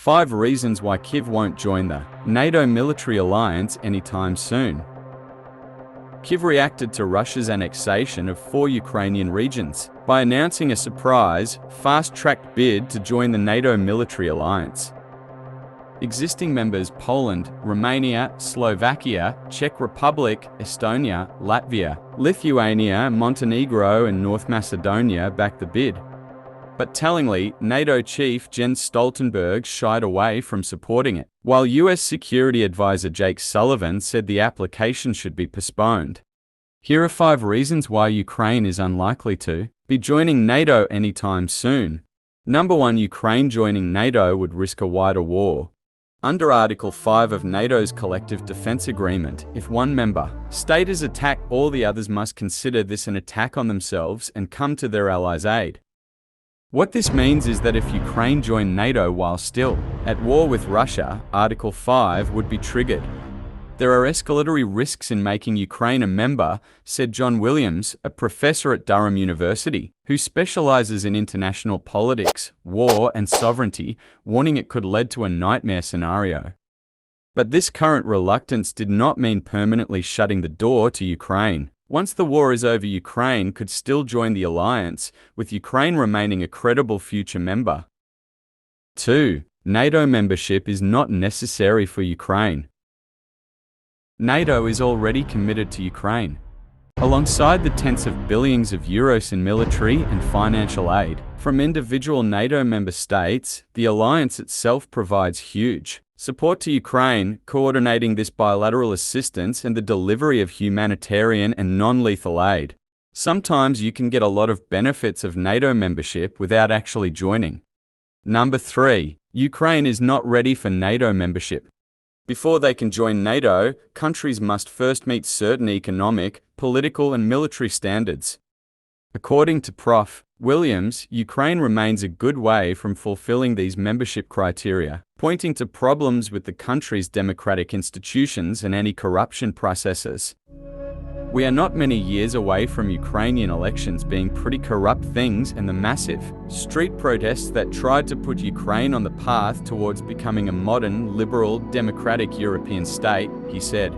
5 reasons why Kyiv won't join the NATO military alliance anytime soon. Kyiv reacted to Russia's annexation of 4 Ukrainian regions by announcing a surprise, fast-tracked bid to join the NATO military alliance. Existing members Poland, Romania, Slovakia, Czech Republic, Estonia, Latvia, Lithuania, Montenegro and North Macedonia backed the bid. But tellingly, NATO chief Jens Stoltenberg shied away from supporting it, while US Security Advisor Jake Sullivan said the application should be postponed. Here are 5 reasons why Ukraine is unlikely to be joining NATO anytime soon. Number 1. Ukraine joining NATO would risk a wider war. Under Article 5 of NATO's Collective Defense Agreement, if one member state is attacked, all the others must consider this an attack on themselves and come to their allies' aid. What this means is that if Ukraine joined NATO while still at war with Russia, Article 5 would be triggered. There are escalatory risks in making Ukraine a member, said John Williams, a professor at Durham University, who specializes in international politics, war and sovereignty, warning it could lead to a nightmare scenario. But this current reluctance did not mean permanently shutting the door to Ukraine. Once the war is over, Ukraine could still join the alliance, with Ukraine remaining a credible future member. 2. NATO membership is not necessary for Ukraine. NATO is already committed to Ukraine. Alongside the tens of billions of euros in military and financial aid from individual NATO member states, the alliance itself provides huge support to Ukraine, coordinating this bilateral assistance and the delivery of humanitarian and non-lethal aid. Sometimes you can get a lot of benefits of NATO membership without actually joining. Number 3. Ukraine is not ready for NATO membership. Before they can join NATO, countries must first meet certain economic, political and military standards. According to Prof. Williams, Ukraine remains a good way from fulfilling these membership criteria, pointing to problems with the country's democratic institutions and anti-corruption processes. We are not many years away from Ukrainian elections being pretty corrupt things and the massive street protests that tried to put Ukraine on the path towards becoming a modern, liberal, democratic European state, he said.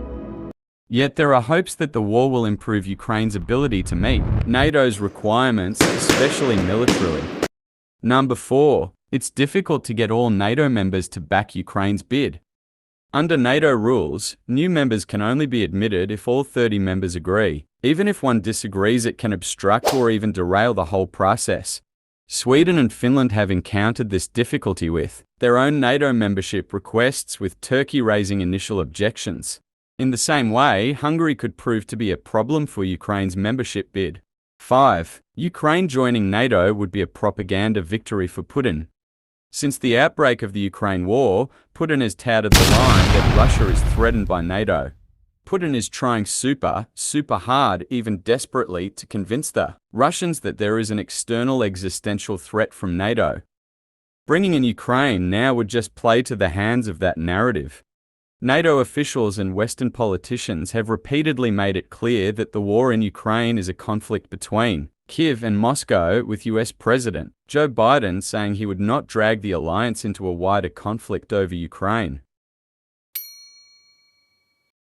Yet there are hopes that the war will improve Ukraine's ability to meet NATO's requirements, especially militarily. Number 4. It's difficult to get all NATO members to back Ukraine's bid. Under NATO rules, new members can only be admitted if all 30 members agree. Even if one disagrees, it can obstruct or even derail the whole process. Sweden and Finland have encountered this difficulty with their own NATO membership requests, with Turkey raising initial objections. In the same way, Hungary could prove to be a problem for Ukraine's membership bid. 5. Ukraine joining NATO would be a propaganda victory for Putin. Since the outbreak of the Ukraine war, Putin has touted the line that Russia is threatened by NATO. Putin is trying super hard, even desperately, to convince the Russians that there is an external existential threat from NATO. Bringing in Ukraine now would just play to the hands of that narrative. NATO officials and Western politicians have repeatedly made it clear that the war in Ukraine is a conflict between Kyiv and Moscow, with US President Joe Biden saying he would not drag the alliance into a wider conflict over Ukraine.